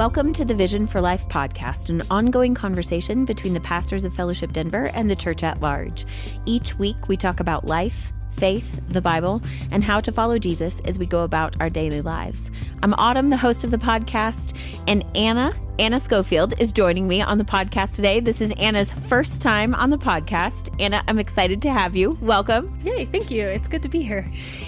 Welcome to the Vision for Life podcast, an ongoing conversation between the pastors of Fellowship Denver and the church at large. Each week, we talk about life, faith, the Bible, and how to follow Jesus as we go about our daily lives. I'm Autumn, the host of the podcast, and Anna Schofield is joining me on the podcast today. This is Anna's first time on the podcast. Anna, I'm excited to have you. Welcome. Yay, thank you. It's good to be here.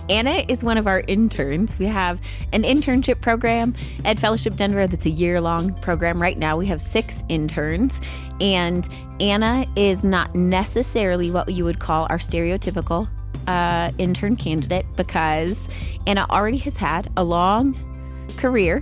Anna is one of our interns. We have an internship program at Fellowship Denver that's a year-long program. Right now, we have 6 interns, and Anna is not necessarily what you would call our stereotypical intern candidate, because Anna already has had a long career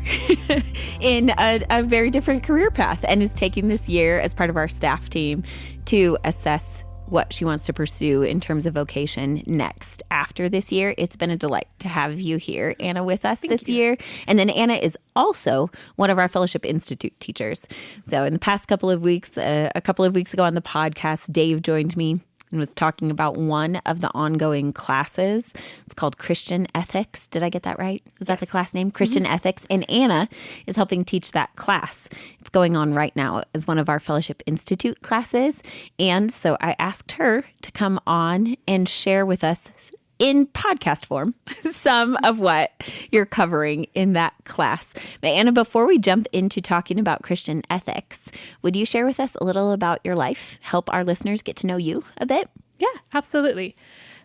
in a very different career path and is taking this year as part of our staff team to assess what she wants to pursue in terms of vocation next. After this year, it's been a delight to have you here, Anna, with us this year. And then Anna is also one of our Fellowship Institute teachers. So in the past couple of weeks, a couple of weeks ago on the podcast, Dave joined me and was talking about one of the ongoing classes. It's called Christian Ethics. Did I get that right? Is that the class name? Christian Ethics. And Anna is helping teach that class. It's going on right now as one of our Fellowship Institute classes. And so I asked her to come on and share with us in podcast form some of what you're covering in that class. But Anna, before we jump into talking about Christian ethics, would you share with us a little about your life, help our listeners get to know you a bit? Yeah, absolutely.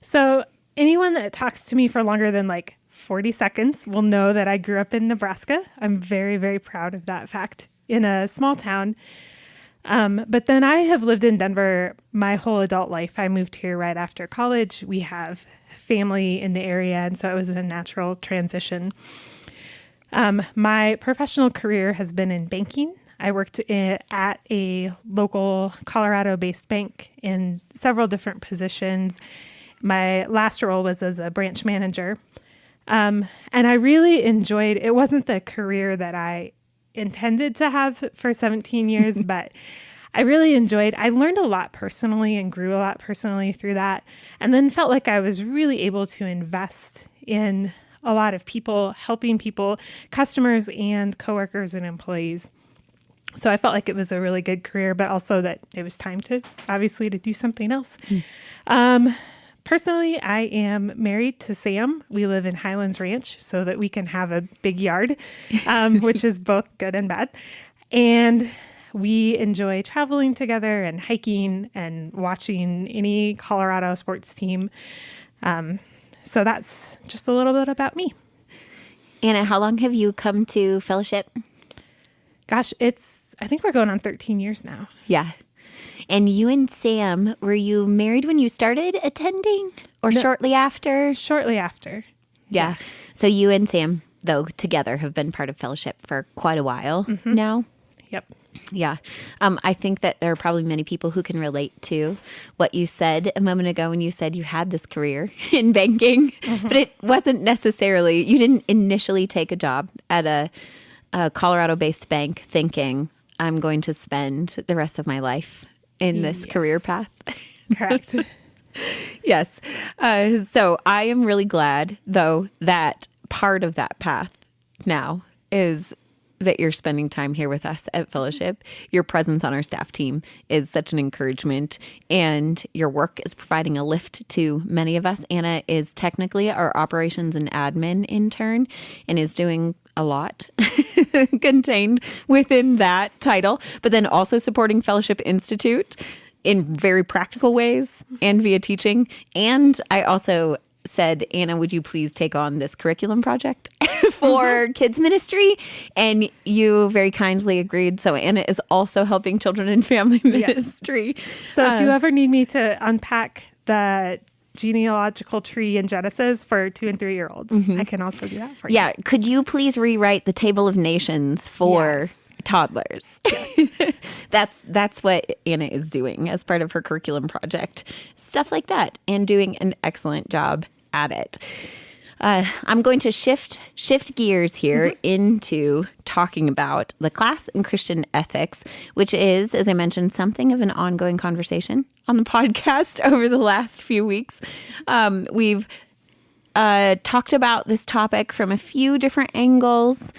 So anyone that talks to me for longer than 40 seconds will know that I grew up in Nebraska. I'm very, very proud of that fact, in a small town. But then I have lived in Denver my whole adult life. I moved here right after college. We have family in the area, and so it was a natural transition. My professional career has been in banking. I worked at a local Colorado-based bank in several different positions. My last role was as a branch manager. And I really enjoyed, it wasn't the career that I intended to have for 17 years, but I really enjoyed, I learned a lot personally and grew a lot personally through that, and then felt like I was really able to invest in a lot of people, helping people, customers and coworkers and employees. So I felt like it was a really good career, but also that it was time to do something else. Personally, I am married to Sam. We live in Highlands Ranch so that we can have a big yard, which is both good and bad. And we enjoy traveling together and hiking and watching any Colorado sports team. So that's just a little bit about me. Anna, how long have you come to Fellowship? Gosh, I think we're going on 13 years now. Yeah. And you and Sam, were you married when you started attending, or shortly after? Shortly after. Yeah. So you and Sam, though, together have been part of Fellowship for quite a while now. Yep. Yeah. I think that there are probably many people who can relate to what you said a moment ago when you said you had this career in banking, but it wasn't necessarily, you didn't initially take a job at a Colorado-based bank thinking, I'm going to spend the rest of my life in this career path. Correct. Yes. So I am really glad, though, that part of that path now is that you're spending time here with us at Fellowship. Your presence on our staff team is such an encouragement, and your work is providing a lift to many of us. Anna is technically our operations and admin intern and is doing a lot contained within that title, but then also supporting Fellowship Institute in very practical ways and via teaching. And I also said, Anna, would you please take on this curriculum project for kids ministry? And you very kindly agreed. So Anna is also helping children and family ministry. So if you ever need me to unpack the genealogical tree in Genesis for 2- and 3-year-olds, I can also do that for you. Yeah. Could you please rewrite the Table of Nations for toddlers? Yes. That's what Anna is doing as part of her curriculum project. Stuff like that, and doing an excellent job at it. I'm going to shift gears here into talking about the class in Christian ethics, which is, as I mentioned, something of an ongoing conversation on the podcast over the last few weeks. We've talked about this topic from a few different angles.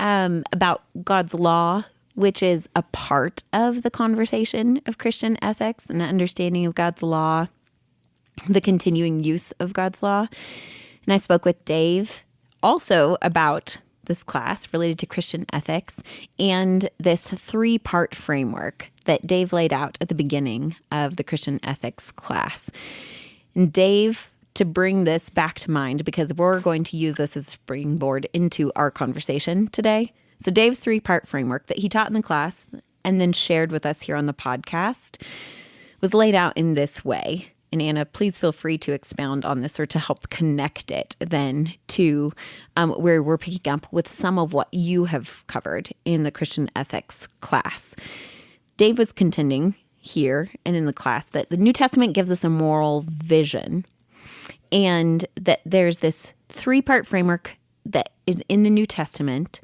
about God's law, which is a part of the conversation of Christian ethics and understanding of God's law, the continuing use of God's law. And I spoke with Dave also about this class related to Christian ethics and this 3-part framework that Dave laid out at the beginning of the Christian ethics class. And Dave, to bring this back to mind, because we're going to use this as a springboard into our conversation today. So Dave's 3-part framework that he taught in the class and then shared with us here on the podcast was laid out in this way. And Anna, please feel free to expound on this or to help connect it then to where we're picking up with some of what you have covered in the Christian ethics class. Dave was contending here and in the class that the New Testament gives us a moral vision, and that there's this 3-part framework that is in the New Testament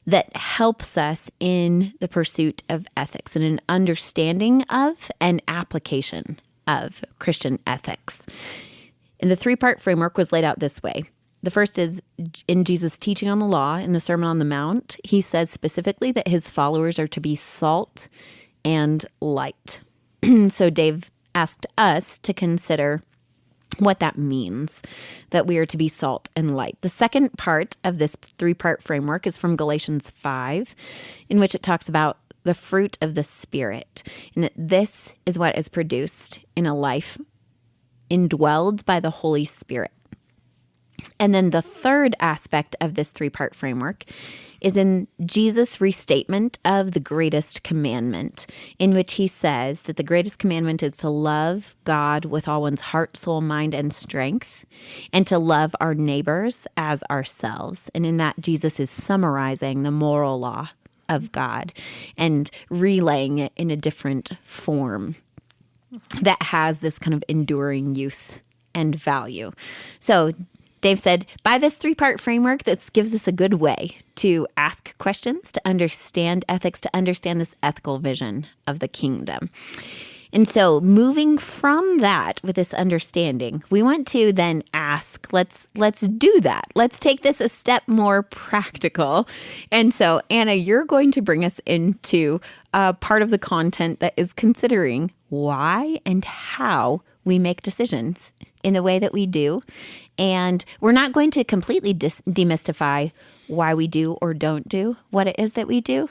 that helps us in the pursuit of ethics and an understanding of and application of Christian ethics. And the 3-part framework was laid out this way. The first is in Jesus' teaching on the law in the Sermon on the Mount. He says specifically that his followers are to be salt and light. So Dave asked us to consider what that means, that we are to be salt and light. The second part of this 3-part framework is from Galatians 5, in which it talks about the fruit of the Spirit, and that this is what is produced in a life indwelled by the Holy Spirit. And then the third aspect of this 3-part framework is in Jesus' restatement of the greatest commandment, in which he says that the greatest commandment is to love God with all one's heart, soul, mind, and strength, and to love our neighbors as ourselves. And in that, Jesus is summarizing the moral law of God and relaying it in a different form that has this kind of enduring use and value. So Dave said, by this 3-part framework, this gives us a good way to ask questions, to understand ethics, to understand this ethical vision of the kingdom. And so moving from that with this understanding, we want to then ask, let's do that. Let's take this a step more practical. And so, Anna, you're going to bring us into part of the content that is considering why and how we make decisions in the way that we do. And we're not going to completely demystify why we do or don't do what it is that we do.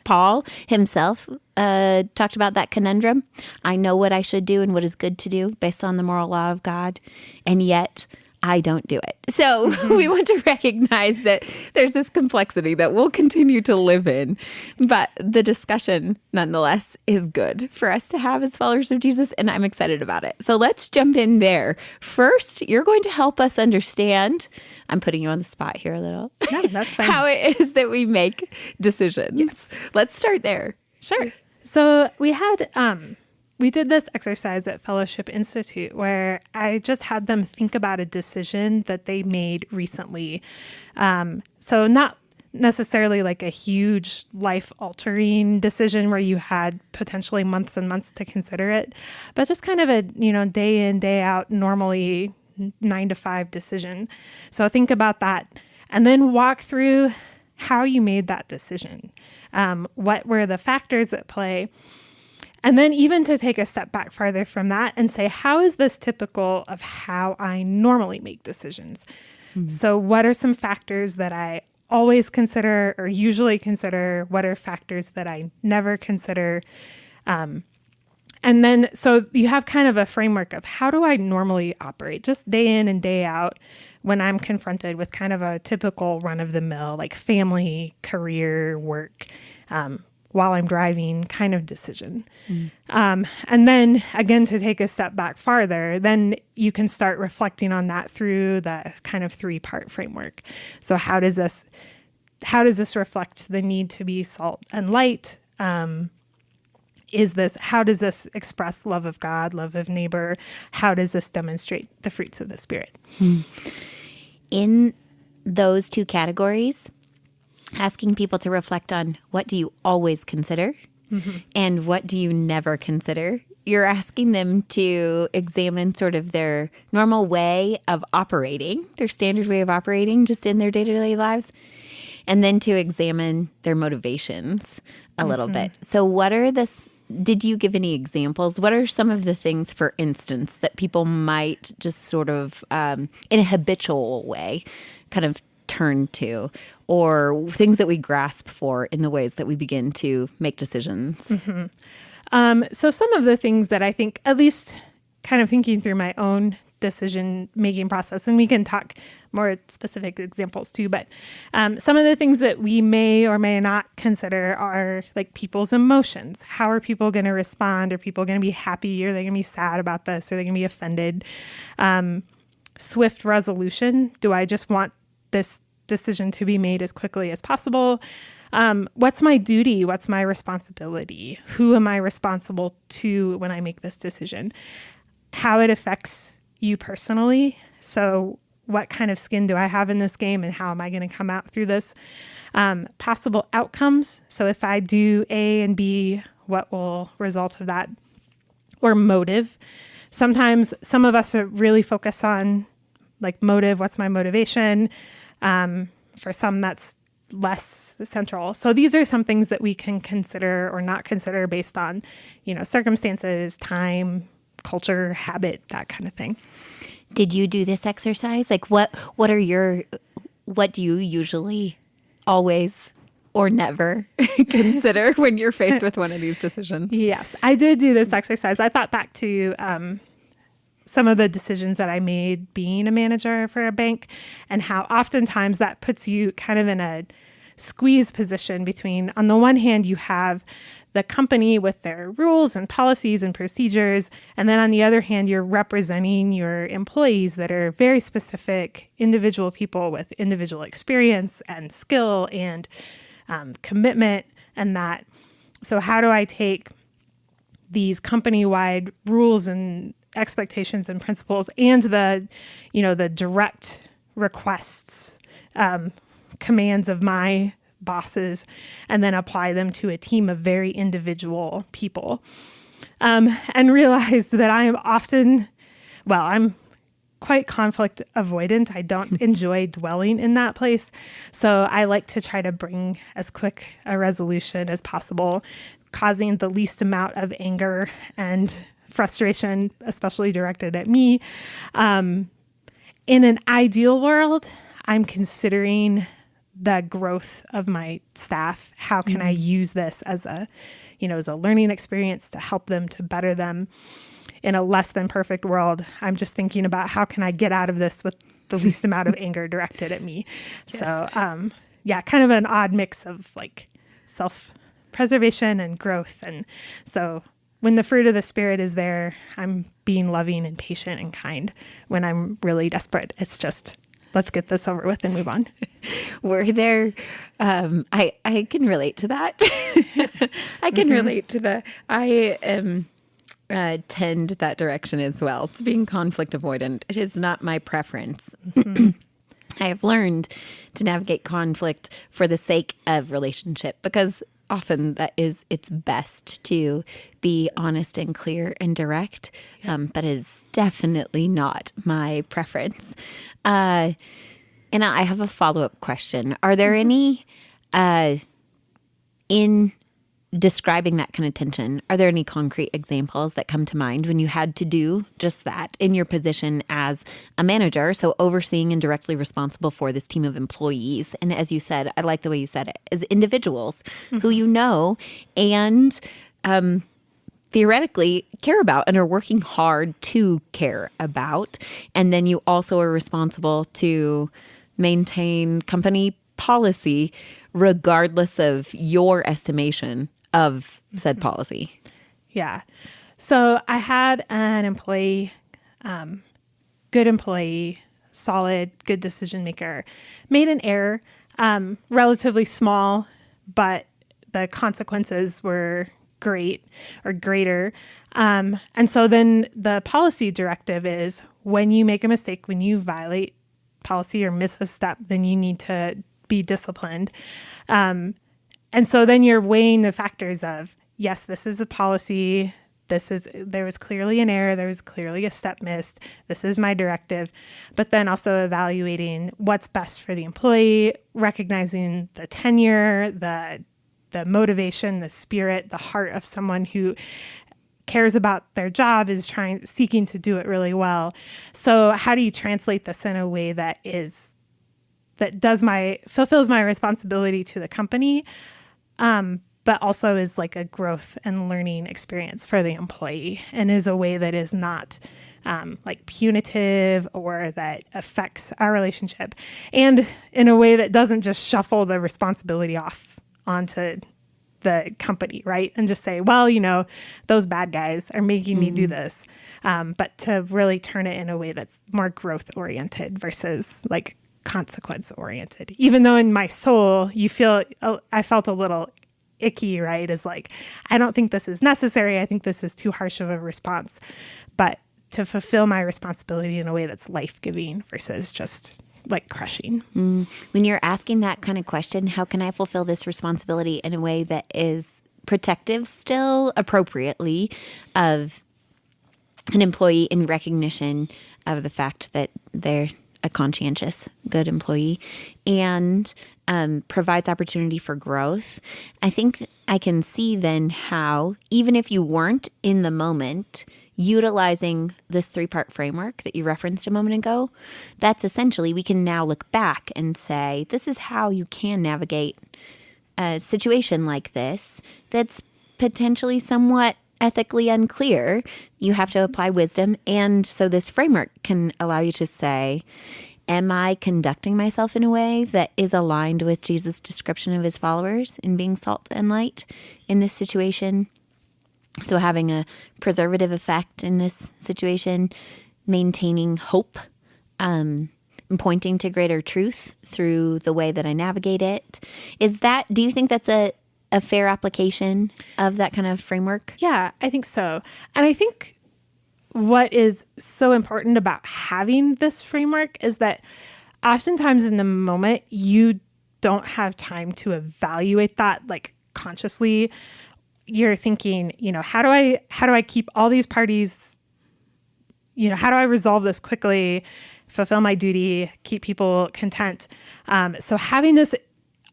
Paul himself talked about that conundrum. I know what I should do and what is good to do based on the moral law of God, and yet I don't do it. So we want to recognize that there's this complexity that we'll continue to live in, but the discussion nonetheless is good for us to have as followers of Jesus, and I'm excited about it. So let's jump in there. First, you're going to help us understand, I'm putting you on the spot here a little, No, that's fine. how it is that we make decisions. Yes. Let's start there. Sure. So we had we did this exercise at Fellowship Institute where I just had them think about a decision that they made recently. So not necessarily like a huge life-altering decision where you had potentially months and months to consider it, but just kind of a, day in, day out, normally 9 to 5 decision. So think about that and then walk through how you made that decision. What were the factors at play? And then even to take a step back farther from that and say, how is this typical of how I normally make decisions? Mm-hmm. So what are some factors that I always consider or usually consider? What are factors that I never consider? And then, so you have kind of a framework of how do I normally operate just day in and day out when I'm confronted with kind of a typical run-of-the-mill, like family, career, work, while I'm driving kind of decision. And then again, to take a step back farther, then you can start reflecting on that through the kind of 3-part framework. So how does this reflect the need to be salt and light? How does this express love of God, love of neighbor? How does this demonstrate the fruits of the Spirit? In those 2 categories, asking people to reflect on what do you always consider and what do you never consider. You're asking them to examine sort of their normal way of operating, their standard way of operating just in their day-to-day lives. and then to examine their motivations a little bit. So did you give any examples? What are some of the things, for instance, that people might just sort of, in a habitual way, kind of turn to, or things that we grasp for in the ways that we begin to make decisions? So some of the things that I think, at least kind of thinking through my own decision-making process, and we can talk more specific examples too, but some of the things that we may or may not consider are like people's emotions. How are people going to respond? Are people going to be happy? Are they going to be sad about this? Are they going to be offended? Swift resolution. Do I just want this decision to be made as quickly as possible? What's my duty? What's my responsibility? Who am I responsible to when I make this decision? How it affects you personally. So what kind of skin do I have in this game, and how am I going to come out through this? Possible outcomes. So if I do A and B, what will result of that? Or motive. Sometimes some of us are really focused on like motive. What's my motivation? For some, that's less central. So these are some things that we can consider or not consider based on, circumstances, time, culture, habit, that kind of thing. Did you do this exercise? Like what do you usually always or never consider when you're faced with one of these decisions? Yes, I did do this exercise. I thought back to some of the decisions that I made being a manager for a bank, and how oftentimes that puts you kind of in a squeeze position between, on the one hand, you have the company with their rules and policies and procedures, and then on the other hand, you're representing your employees that are very specific individual people with individual experience and skill and commitment and that. So how do I take these company-wide rules and expectations and principles and the direct requests, commands of my bosses, and then apply them to a team of very individual people, and realized that I am I'm quite conflict avoidant. I don't enjoy dwelling in that place. So I like to try to bring as quick a resolution as possible, causing the least amount of anger and frustration, especially directed at me. In an ideal world, I'm considering the growth of my staff. How can I use this as a learning experience to help them, to better them? In a less than perfect world, I'm just thinking about how can I get out of this with the least amount of anger directed at me. Yes. So, kind of an odd mix of like self-preservation and growth. And so when the fruit of the Spirit is there, I'm being loving and patient and kind. When I'm really desperate, it's just, let's get this over with and move on. Were there, I can relate to that. I can relate to that. I tend that direction as well, to being conflict avoidant. It is not my preference. I have learned to navigate conflict for the sake of relationship, because often it's best to be honest and clear and direct, but it is definitely not my preference. And I have a follow-up question. Are there any, in describing that kind of tension, are there any concrete examples that come to mind when you had to do just that in your position as a manager, so overseeing and directly responsible for this team of employees? And as you said, I like the way you said it, as individuals who you know and theoretically care about and are working hard to care about. And then you also are responsible to maintain company policy regardless of your estimation of said policy. Yeah. So I had an employee, good employee, solid, good decision maker, made an error, relatively small, but the consequences were great or greater. And so then the policy directive is, when you make a mistake, when you violate policy or miss a step, then you need to be disciplined. And so then you're weighing the factors of, yes, this is a policy. there was clearly an error, there was clearly a step missed, this is my directive, but then also evaluating what's best for the employee, recognizing the tenure, the motivation, the spirit, the heart of someone who cares about their job, is seeking to do it really well. So how do you translate this in a way that fulfills my responsibility to the company, but also is like a growth and learning experience for the employee, and is a way that is not like punitive or that affects our relationship, and in a way that doesn't just shuffle the responsibility off onto the company, right? And just say, well, those bad guys are making me do this. But to really turn it in a way that's more growth oriented versus like consequence oriented. Even though in my soul, I felt a little icky, right? Is like, I don't think this is necessary. I think this is too harsh of a response. But to fulfill my responsibility in a way that's life-giving versus just like crushing. When you're asking that kind of question, how can I fulfill this responsibility in a way that is protective still appropriately of an employee, in recognition of the fact that they're a conscientious, good employee, and provides opportunity for growth, I think I can see then how, even if you weren't in the moment, utilizing this 3-part framework that you referenced a moment ago, that's essentially, we can now look back and say, this is how you can navigate a situation like this that's potentially somewhat ethically unclear. You have to apply wisdom. And so this framework can allow you to say, am I conducting myself in a way that is aligned with Jesus' description of his followers in being salt and light in this situation? So having a preservative effect in this situation, maintaining hope, pointing to greater truth through the way that I navigate it. Do you think that's a fair application of that kind of framework? Yeah, I think so. And I think what is so important about having this framework is that oftentimes in the moment, you don't have time to evaluate that like consciously. You're thinking, how do I keep all these parties, how do I resolve this quickly, fulfill my duty, keep people content? So having this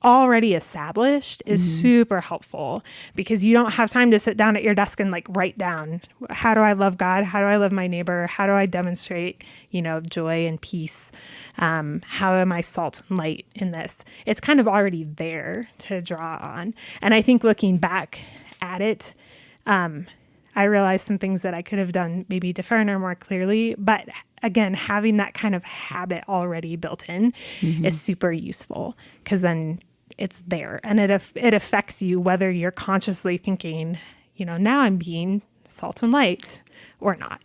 already established is super helpful, because you don't have time to sit down at your desk and like write down, how do I love God? How do I love my neighbor? How do I demonstrate, joy and peace? How am I salt and light in this? It's kind of already there to draw on. And I think looking back at it, I realized some things that I could have done maybe different or more clearly. But again, having that kind of habit already built in is super useful, because then it's there and it affects you whether you're consciously thinking, now I'm being salt and light or not.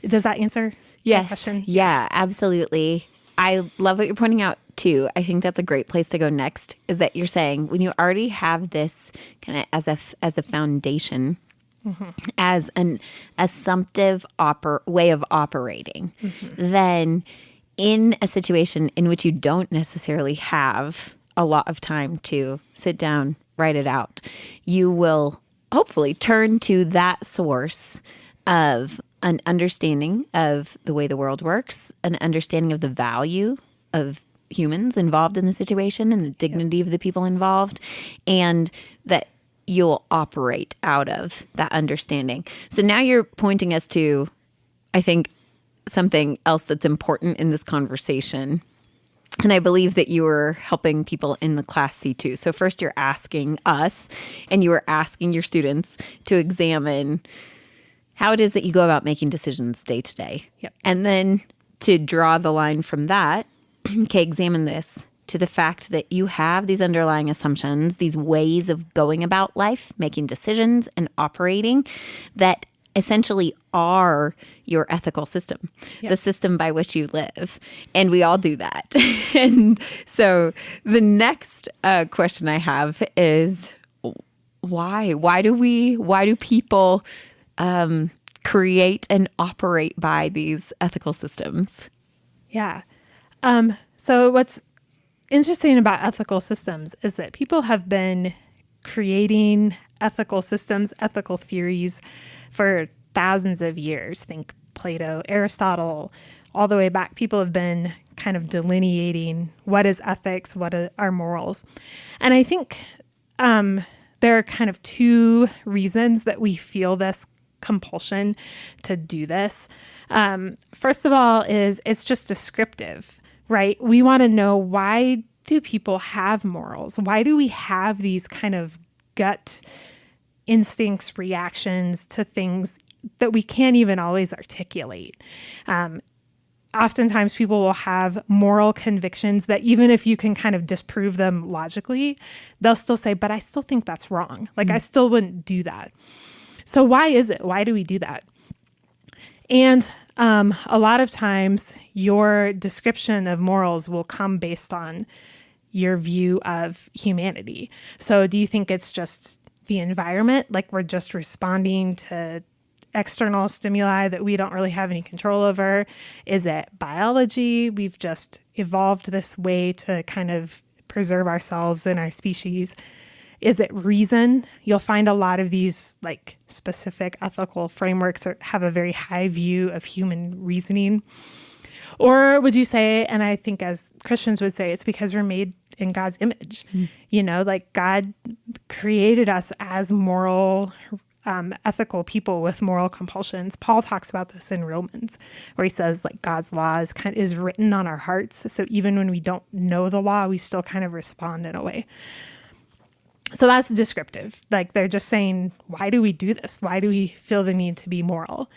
Does that answer the question? Yeah, absolutely. I love what you're pointing out too. I think that's a great place to go next, is that you're saying when you already have this kind of as a foundation, as an assumptive way of operating, then in a situation in which you don't necessarily have a lot of time to sit down, write it out, you will hopefully turn to that source of an understanding of the way the world works, an understanding of the value of humans involved in the situation and the dignity of the people involved, and that you'll operate out of that understanding. So now you're pointing us to, I think, something else that's important in this conversation. And I believe that you were helping people in the class see too. So first you're asking us, and you were asking your students to examine how it is that you go about making decisions day to day. Yep. And then to draw the line from that, okay, examine this to the fact that you have these underlying assumptions, these ways of going about life, making decisions and operating that essentially are your ethical system, the system by which you live. And we all do that. And so the next question I have is why? Why do people create and operate by these ethical systems? Yeah. So what's interesting about ethical systems is that people have been creating ethical systems, ethical theories for thousands of years. Think Plato, Aristotle, all the way back. People have been kind of delineating what is ethics, what are morals. And I think there are kind of two reasons that we feel this compulsion to do this. First of all, is it's just descriptive, right? We want to know, why do people have morals? Why do we have these kind of gut instincts, reactions to things that we can't even always articulate? Oftentimes people will have moral convictions that even if you can kind of disprove them logically, they'll still say, but I still think that's wrong. Like, I still wouldn't do that. So why is it? Why do we do that? And a lot of times your description of morals will come based on your view of humanity. So do you think it's just the environment? Like, we're just responding to external stimuli that we don't really have any control over? Is it biology? We've just evolved this way to kind of preserve ourselves and our species. Is it reason? You'll find a lot of these like specific ethical frameworks have a very high view of human reasoning. Or would you say, and I think as Christians would say, it's because we're made in God's image. You know, like God created us as moral, ethical people with moral compulsions. Paul talks about this in Romans, where he says like God's law is written on our hearts. So even when we don't know the law, we still kind of respond in a way. So that's descriptive. Like, they're just saying, why do we do this? Why do we feel the need to be moral?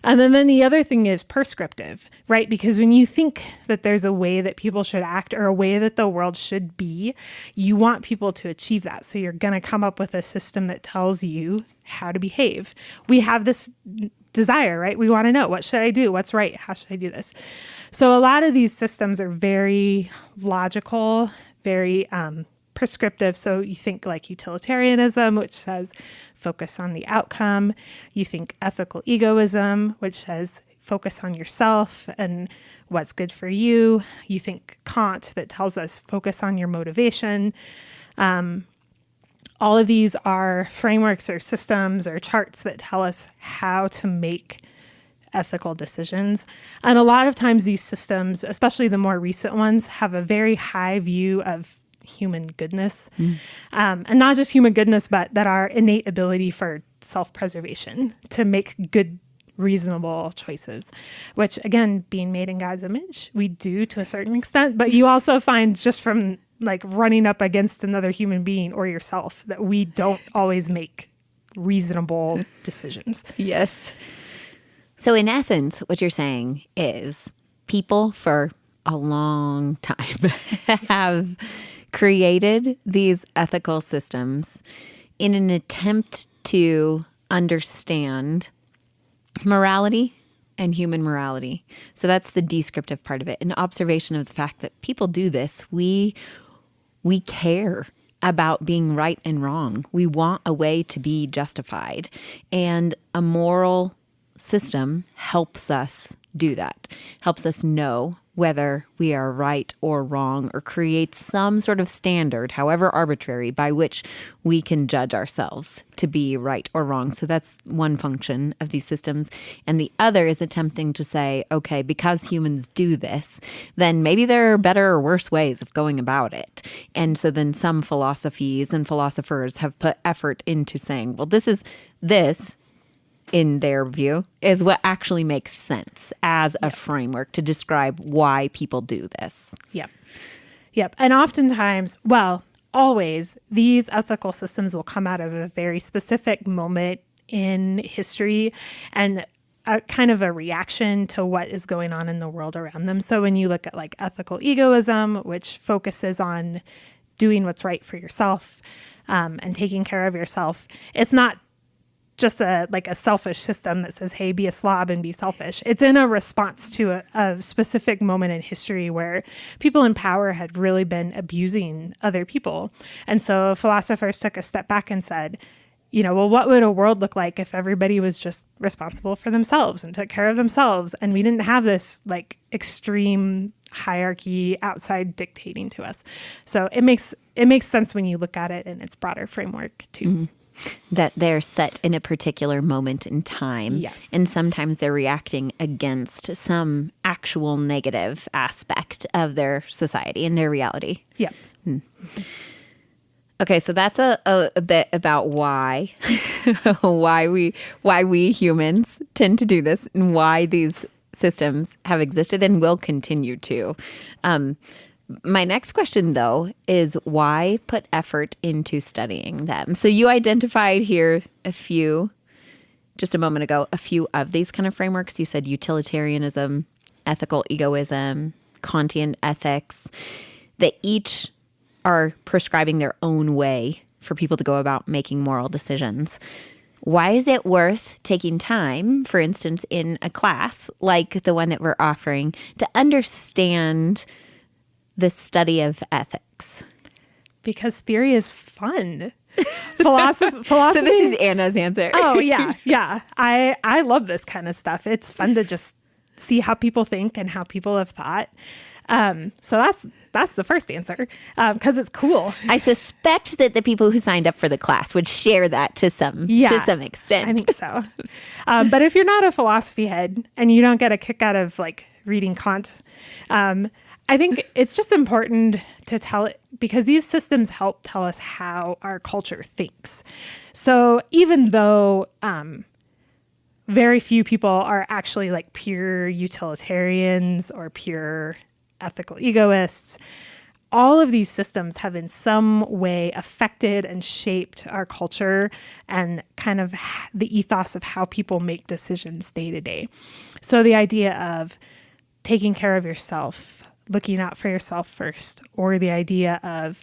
And then the other thing is prescriptive, right? Because when you think that there's a way that people should act or a way that the world should be, you want people to achieve that. So you're going to come up with a system that tells you how to behave. We have this desire, right? We want to know, what should I do? What's right? How should I do this? So a lot of these systems are very logical, very prescriptive. So you think like utilitarianism, which says focus on the outcome. You think ethical egoism, which says focus on yourself and what's good for you. You think Kant, that tells us focus on your motivation. All of these are frameworks or systems or charts that tell us how to make ethical decisions. And a lot of times these systems, especially the more recent ones, have a very high view of human goodness, and not just human goodness, but that our innate ability for self-preservation, to make good, reasonable choices, which again, being made in God's image, we do to a certain extent, but you also find just from like running up against another human being or yourself that we don't always make reasonable decisions. Yes. So in essence, what you're saying is people for a long time have created these ethical systems in an attempt to understand morality and human morality. So that's the descriptive part of it. An observation of the fact that people do this. We care about being right and wrong. We want a way to be justified. And a moral system helps us do that, helps us know whether we are right or wrong, or create some sort of standard, however arbitrary, by which we can judge ourselves to be right or wrong. So that's one function of these systems. And the other is attempting to say, okay, because humans do this, then maybe there are better or worse ways of going about it. And so then some philosophies and philosophers have put effort into saying, well, this, in their view, is what actually makes sense as a framework to describe why people do this. Yep. And oftentimes, well, always, these ethical systems will come out of a very specific moment in history and a kind of a reaction to what is going on in the world around them. So when you look at like ethical egoism, which focuses on doing what's right for yourself and taking care of yourself, it's not just a selfish system that says, hey, be a slob and be selfish. It's in a response to a specific moment in history where people in power had really been abusing other people. And so philosophers took a step back and said, well, what would a world look like if everybody was just responsible for themselves and took care of themselves? And we didn't have this like extreme hierarchy outside dictating to us. So it makes sense when you look at it in its broader framework too. That they're set in a particular moment in time. Yes. And sometimes they're reacting against some actual negative aspect of their society and their reality. Yeah. Okay, so that's a bit about why why we humans tend to do this and why these systems have existed and will continue to. My next question, though, is why put effort into studying them? So you identified here just a moment ago, a few of these kind of frameworks. You said utilitarianism, ethical egoism, Kantian ethics, that each are prescribing their own way for people to go about making moral decisions. Why is it worth taking time, for instance, in a class like the one that we're offering, to understand the study of ethics? Because theory is fun. Philosophy. So this is Anna's answer. Oh, yeah. Yeah. I love this kind of stuff. It's fun to just see how people think and how people have thought. So that's the first answer, because it's cool. I suspect that the people who signed up for the class would share that to some extent. I think so. But if you're not a philosophy head and you don't get a kick out of like reading Kant, I think it's just important to tell it, because these systems help tell us how our culture thinks. So even though very few people are actually like pure utilitarians or pure ethical egoists, all of these systems have in some way affected and shaped our culture and kind of the ethos of how people make decisions day to day. So the idea of taking care of yourself, looking out for yourself first, or the idea of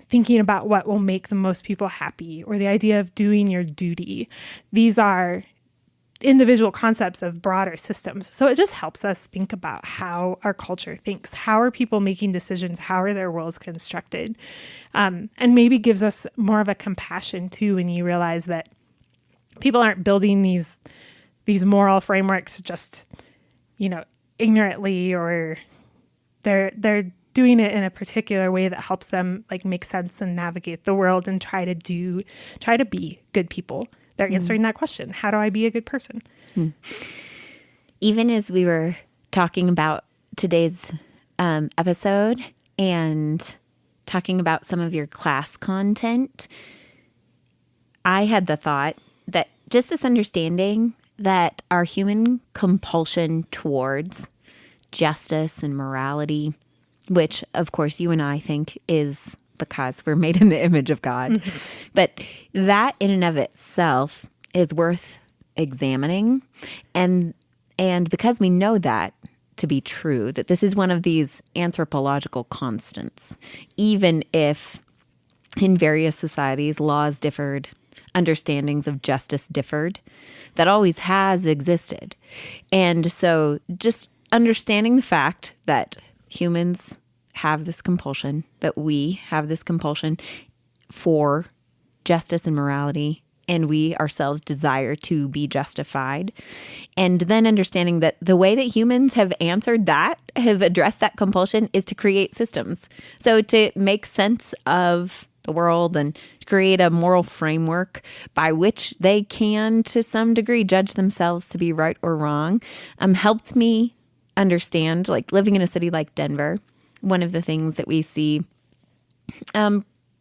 thinking about what will make the most people happy, or the idea of doing your duty. These are individual concepts of broader systems. So it just helps us think about how our culture thinks. How are people making decisions? How are their worlds constructed? And maybe gives us more of a compassion too, when you realize that people aren't building these moral frameworks just, ignorantly, or they're doing it in a particular way that helps them like make sense and navigate the world and try to be good people. They're answering that question. How do I be a good person? Even as we were talking about today's episode and talking about some of your class content, I had the thought that just this understanding that our human compulsion towards justice and morality, which of course you and I think is because we're made in the image of God. Mm-hmm. But that in and of itself is worth examining. And because we know that to be true, that this is one of these anthropological constants, even if in various societies laws differed, understandings of justice differed, that always has existed. And so just understanding the fact that humans have this compulsion, that we have this compulsion for justice and morality, and we ourselves desire to be justified. And then understanding that the way that humans have answered that, have addressed that compulsion, is to create systems. So to make sense of the world and create a moral framework by which they can, to some degree, judge themselves to be right or wrong, helped me understand, like living in a city like Denver, one of the things that we see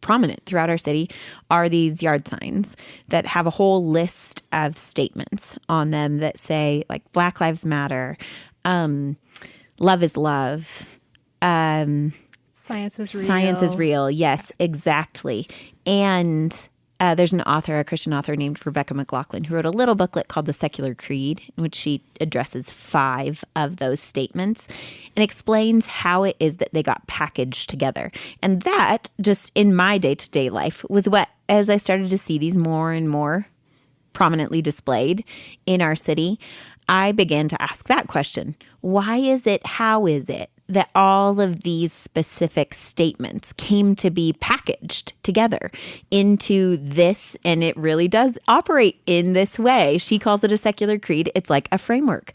prominent throughout our city are these yard signs that have a whole list of statements on them that say, like, Black Lives Matter, love is love, science is real. Science is real. Yes, exactly. And there's an author, a Christian author named Rebecca McLaughlin, who wrote a little booklet called The Secular Creed, in which she addresses 5 of those statements and explains how it is that they got packaged together. And that, just in my day-to-day life, was what, as I started to see these more and more prominently displayed in our city, I began to ask that question. Why is it, how is it that all of these specific statements came to be packaged together into this, and it really does operate in this way? She calls it a secular creed. It's like a framework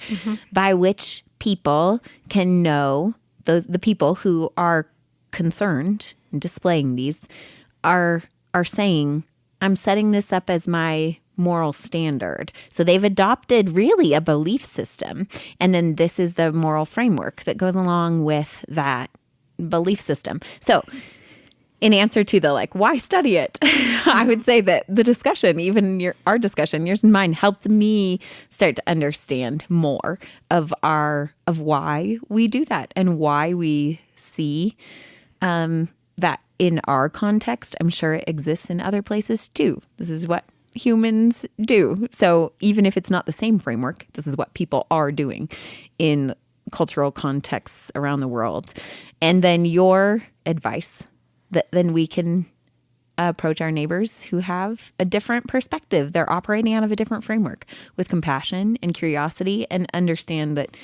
by which people can know, the people who are concerned in displaying these are saying I'm setting this up as my moral standard. So they've adopted really a belief system. And then this is the moral framework that goes along with that belief system. So in answer to the why study it? I would say that the discussion, even our discussion, yours and mine, helped me start to understand more of why we do that and why we see that in our context. I'm sure it exists in other places too. This is what humans do. So even if it's not the same framework, this is what people are doing in cultural contexts around the world. And then your advice that then we can approach our neighbors who have a different perspective. They're operating out of a different framework with compassion and curiosity, and understand that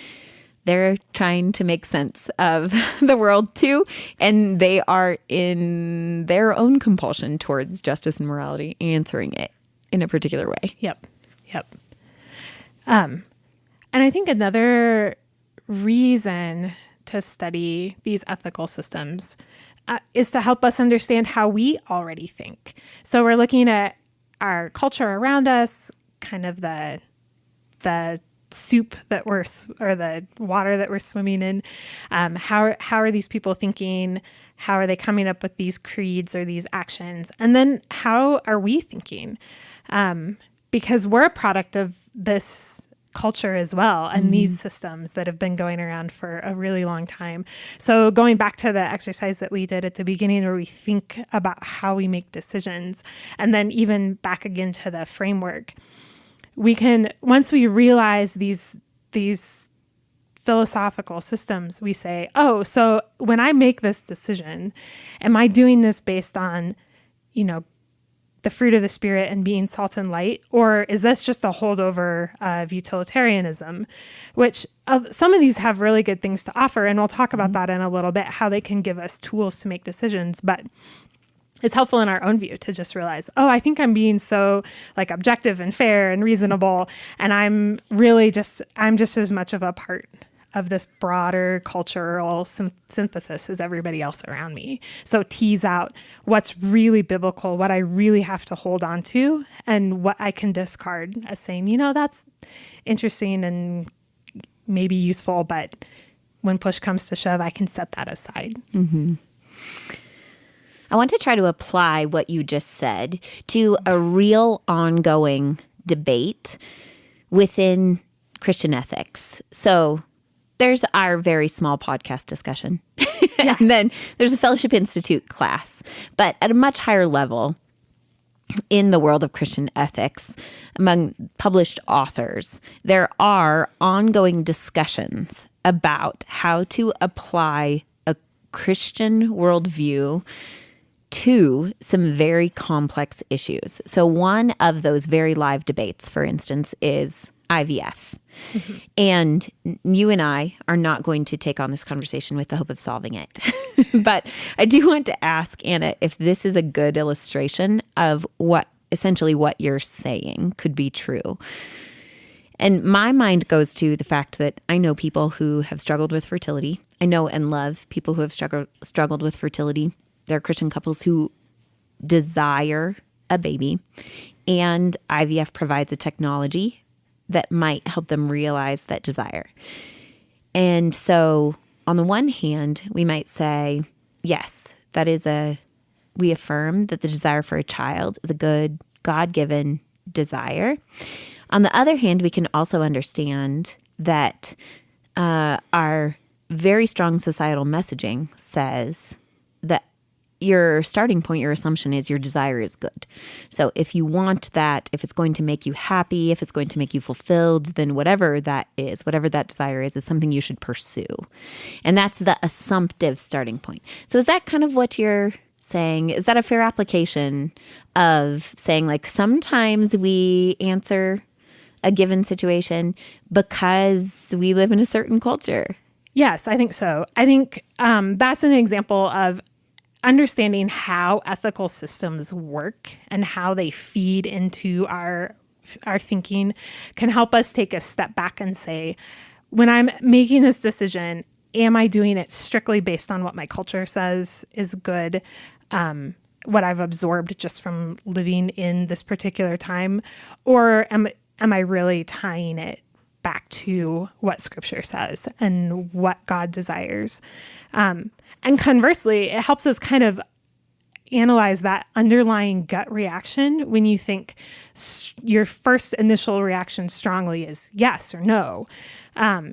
they're trying to make sense of the world too. And they are in their own compulsion towards justice and morality, answering it in a particular way. Yep. And I think another reason to study these ethical systems is to help us understand how we already think. So we're looking at our culture around us, kind of the soup that or the water that we're swimming in. How are these people thinking? How are they coming up with these creeds or these actions? And then how are we thinking? Because we're a product of this culture as well, and these systems that have been going around for a really long time. So going back to the exercise that we did at the beginning, where we think about how we make decisions, and then even back again to the framework, we can, once we realize these philosophical systems, we say, oh, so when I make this decision, am I doing this based on, the fruit of the spirit and being salt and light? Or is this just a holdover of utilitarianism, which some of these have really good things to offer. And we'll talk about that in a little bit, how they can give us tools to make decisions. But it's helpful in our own view to just realize, oh, I think I'm being so objective and fair and reasonable. And I'm just as much of a part of this broader cultural synthesis as everybody else around me. So tease out what's really biblical, what I really have to hold on to, and what I can discard as saying, that's interesting and maybe useful, but when push comes to shove, I can set that aside. Mm-hmm. I want to try to apply what you just said to a real ongoing debate within Christian ethics. So there's our very small podcast discussion. And then there's a Fellowship Institute class. But at a much higher level in the world of Christian ethics, among published authors, there are ongoing discussions about how to apply a Christian worldview to some very complex issues. So one of those very live debates, for instance, is IVF. Mm-hmm. And you and I are not going to take on this conversation with the hope of solving it. But I do want to ask Anna if this is a good illustration of what you're saying could be true. And my mind goes to the fact that I know people who have struggled with fertility. I know and love people who have struggled with fertility. There are Christian couples who desire a baby, and IVF provides a technology that might help them realize that desire. And so on the one hand, we might say, yes, we affirm that the desire for a child is a good God-given desire. On the other hand, we can also understand that our very strong societal messaging says that your starting point, your assumption is your desire is good. So if you want that, if it's going to make you happy, if it's going to make you fulfilled, then whatever that desire is something you should pursue. And that's the assumptive starting point. So is that kind of what you're saying? Is that a fair application of saying sometimes we answer a given situation because we live in a certain culture? Yes, I think so. I think that's an example of understanding how ethical systems work and how they feed into our thinking can help us take a step back and say, when I'm making this decision, am I doing it strictly based on what my culture says is good? what I've absorbed just from living in this particular time, or am I really tying it back to what Scripture says and what God desires? And conversely, it helps us kind of analyze that underlying gut reaction when you think your first initial reaction strongly is yes or no.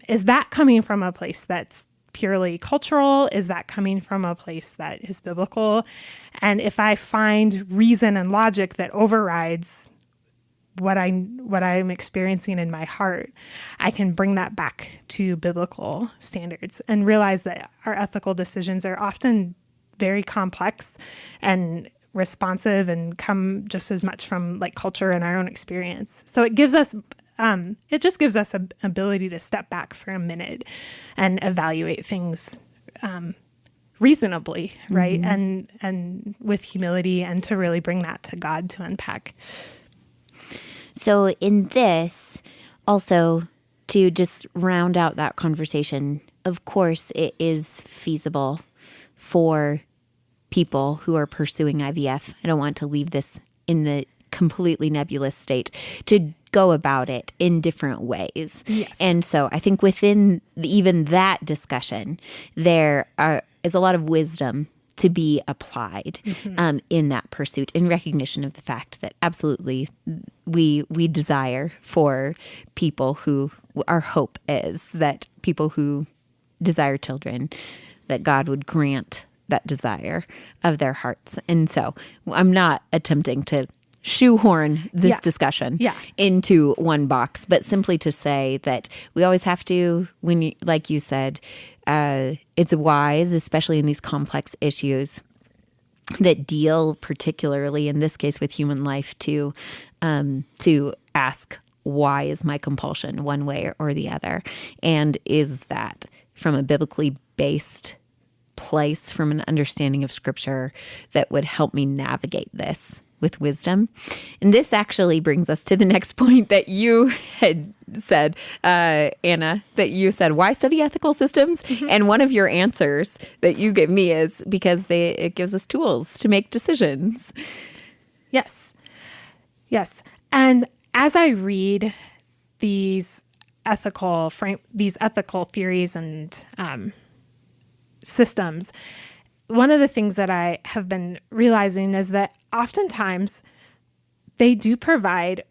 Is that coming from a place that's purely cultural? Is that coming from a place that is biblical? And if I find reason and logic that overrides what I'm experiencing in my heart, I can bring that back to biblical standards and realize that our ethical decisions are often very complex and responsive and come just as much from like culture and our own experience. So it gives us it just gives us an ability to step back for a minute and evaluate things reasonably, right? And with humility, and to really bring that to God to unpack. So in this, also to just round out that conversation, of course, it is feasible for people who are pursuing IVF. I don't want to leave this in the completely nebulous state, to go about it in different ways. Yes. And so I think within even that discussion, there is a lot of wisdom to be applied in that pursuit, in recognition of the fact that absolutely we desire for people who, our hope is that people who desire children, that God would grant that desire of their hearts. And so I'm not attempting to shoehorn this discussion into one box, but simply to say that we always have to, when you, like you said, it's wise, especially in these complex issues that deal particularly in this case with human life, to ask, why is my compulsion one way or the other? And is that from a biblically based place, from an understanding of Scripture that would help me navigate this with wisdom? And this actually brings us to the next point that you had said, Anna, that you said, why study ethical systems? And one of your answers that you give me is because it gives us tools to make decisions. Yes. And as I read these ethical theories and systems, one of the things that I have been realizing is that oftentimes they do provide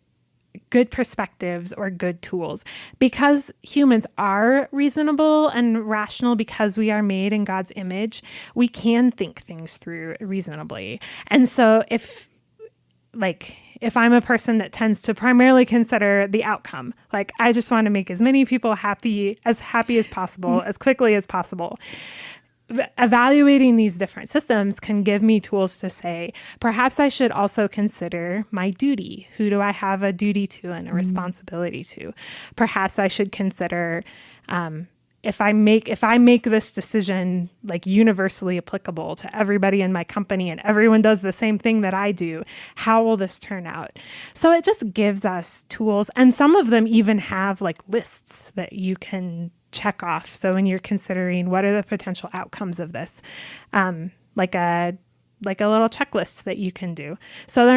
good perspectives or good tools, because humans are reasonable and rational, because we are made in God's image. We can think things through reasonably. And so if I'm a person that tends to primarily consider the outcome, like I just want to make as many people happy as possible, as quickly as possible, evaluating these different systems can give me tools to say, perhaps I should also consider my duty. Who do I have a duty to and a responsibility to? Perhaps I should consider, if I make this decision like universally applicable to everybody in my company and everyone does the same thing that I do, how will this turn out? So it just gives us tools, and some of them even have like lists that you can check off. So when you're considering what are the potential outcomes of this, like a little checklist that you can do. So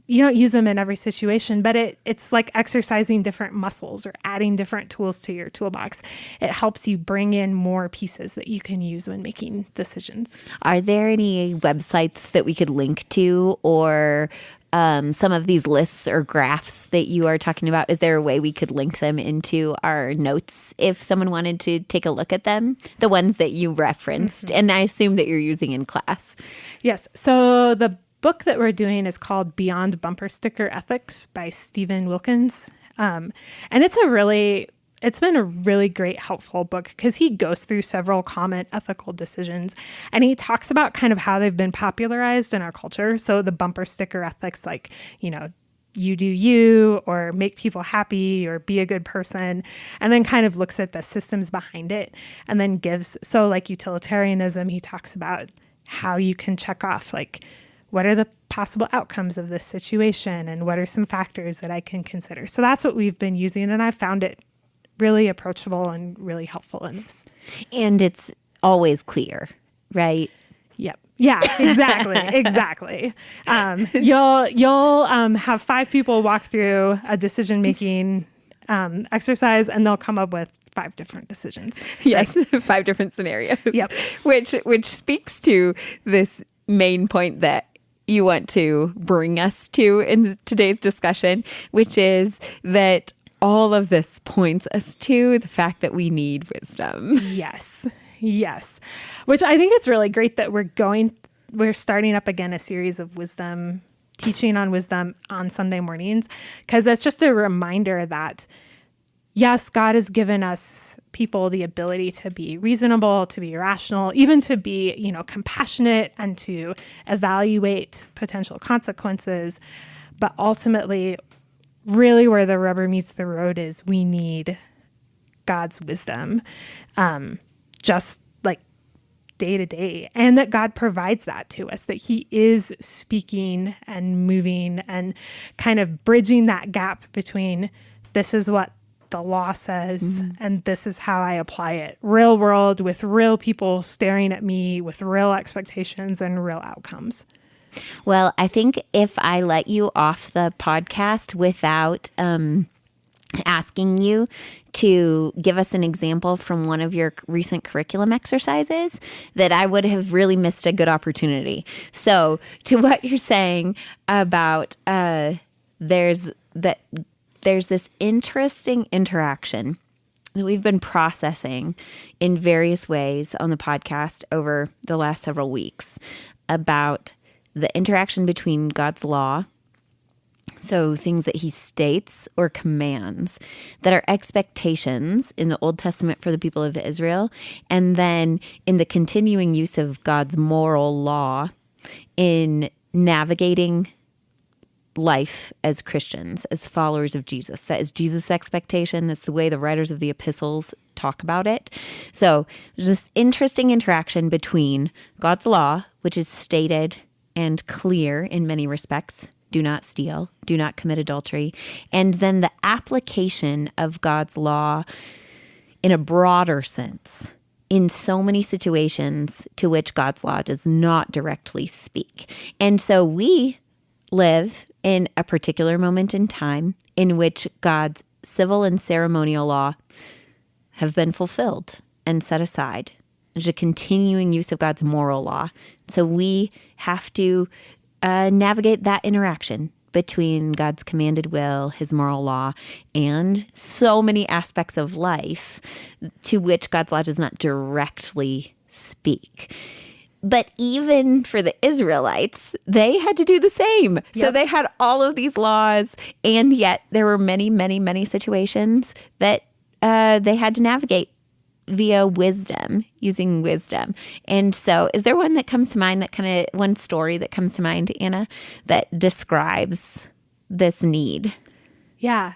you don't use them in every situation, but it's like exercising different muscles or adding different tools to your toolbox. It helps you bring in more pieces that you can use when making decisions. Are there any websites that we could link to, or some of these lists or graphs that you are talking about? Is there a way we could link them into our notes if someone wanted to take a look at them? The ones that you referenced, and I assume that you're using in class. Yes. So the book that we're doing is called Beyond Bumper Sticker Ethics by Stephen Wilkins. And it's been a really great, helpful book, because he goes through several common ethical decisions, and he talks about kind of how they've been popularized in our culture. So the bumper sticker ethics, like, you do you, or make people happy, or be a good person, and then kind of looks at the systems behind it, and then so like utilitarianism, he talks about how you can check off, like, what are the possible outcomes of this situation, and what are some factors that I can consider. So that's what we've been using, and I found it really approachable and really helpful in this. And it's always clear, right? Yep. Yeah, exactly. You'll have 5 people walk through a decision-making exercise, and they'll come up with 5 different decisions. Yes, right? 5 different scenarios. Yep. Which speaks to this main point that you want to bring us to in today's discussion, which is that all of this points us to the fact that we need wisdom. Yes. Which I think it's really great that we're starting up again a series of wisdom, teaching on wisdom on Sunday mornings, because that's just a reminder that, yes, God has given us people the ability to be reasonable, to be rational, even to be, compassionate and to evaluate potential consequences. But ultimately, really where the rubber meets the road is we need God's wisdom, just like day to day, and that God provides that to us, that he is speaking and moving and kind of bridging that gap between this is what the law says and this is how I apply it. Real world with real people staring at me with real expectations and real outcomes. Well, I think if I let you off the podcast without asking you to give us an example from one of your recent curriculum exercises, that I would have really missed a good opportunity. So to what you're saying about there's this interesting interaction that we've been processing in various ways on the podcast over the last several weeks about the interaction between God's law, so things that he states or commands that are expectations in the Old Testament for the people of Israel, and then in the continuing use of God's moral law in navigating life as Christians, as followers of Jesus. That is Jesus' expectation. That's the way the writers of the epistles talk about it. So there's this interesting interaction between God's law, which is stated and clear in many respects. Do not steal, do not commit adultery. And then the application of God's law in a broader sense in so many situations to which God's law does not directly speak. And so we live in a particular moment in time in which God's civil and ceremonial law have been fulfilled and set aside. There's a continuing use of God's moral law. So we have to navigate that interaction between God's commanded will, his moral law, and so many aspects of life to which God's law does not directly speak. But even for the Israelites, they had to do the same. Yep. So they had all of these laws, and yet there were many, many, many situations that they had to navigate via wisdom, using wisdom. And so is there one that comes to mind, one story that comes to mind, Anna, that describes this need? Yeah.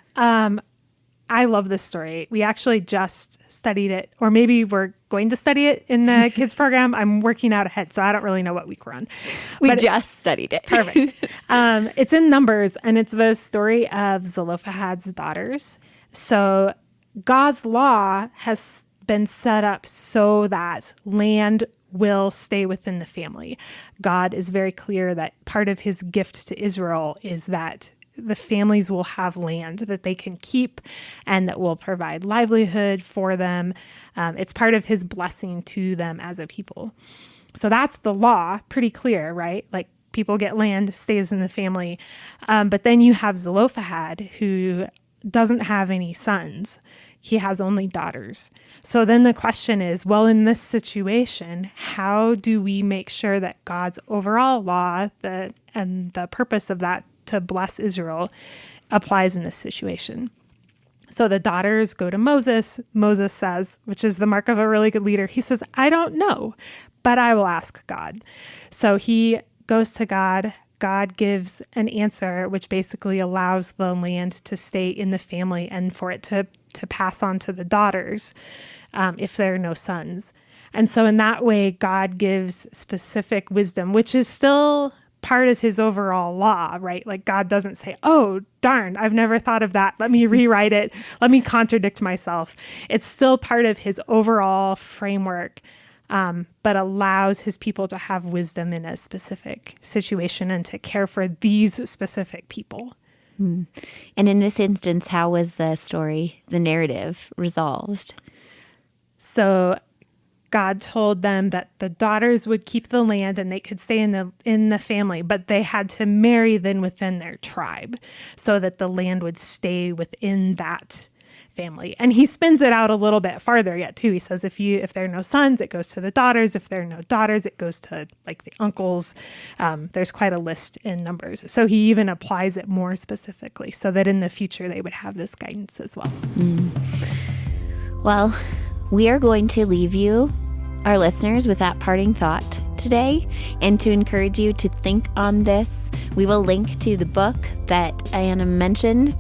I love this story. We actually just studied it, or maybe we're going to study it in the kids program. I'm working out ahead, so I don't really know what week we're on. We just studied it. Perfect. It's in Numbers, and it's the story of Zelophehad's daughters. So God's law has been set up so that land will stay within the family. God is very clear that part of his gift to Israel is that the families will have land that they can keep and that will provide livelihood for them. It's part of his blessing to them as a people. So that's the law, pretty clear, right? Like people get land, stays in the family. But then you have Zelophehad, who doesn't have any sons. He has only daughters. So then the question is, well, in this situation, how do we make sure that God's overall law and the purpose of that to bless Israel applies in this situation? So the daughters go to Moses. Moses says, which is the mark of a really good leader, he says, I don't know, but I will ask God. So he goes to God. God gives an answer, which basically allows the land to stay in the family and for it to pass on to the daughters if there are no sons. And so in that way, God gives specific wisdom, which is still part of his overall law, right? Like God doesn't say, oh, darn, I've never thought of that. Let me rewrite it. Let me contradict myself. It's still part of his overall framework. but allows his people to have wisdom in a specific situation and to care for these specific people. And in this instance, how was the story, the narrative, resolved? So God told them that the daughters would keep the land and they could stay in the family, but they had to marry then within their tribe so that the land would stay within that family. And he spins it out a little bit farther yet too. He says if there are no sons, it goes to the daughters. If there are no daughters, it goes to like the uncles. There's quite a list in Numbers. So he even applies it more specifically so that in the future they would have this guidance as well. Well, we are going to leave you, our listeners, with that parting thought today, and to encourage you to think on this. We will link to the book that Anna mentioned,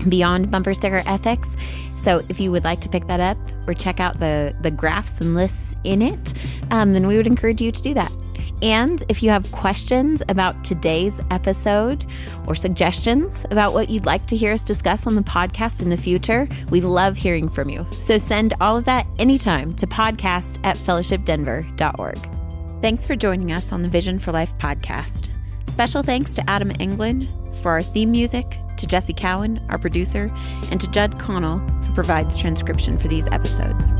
Beyond Bumper Sticker Ethics. So if you would like to pick that up or check out the graphs and lists in it, then we would encourage you to do that. And if you have questions about today's episode or suggestions about what you'd like to hear us discuss on the podcast in the future, we love hearing from you. So send all of that anytime to podcast@fellowshipdenver.org. Thanks for joining us on the Vision for Life podcast. Special thanks to Adam Englund for our theme music, to Jesse Cowan, our producer, and to Judd Connell, who provides transcription for these episodes.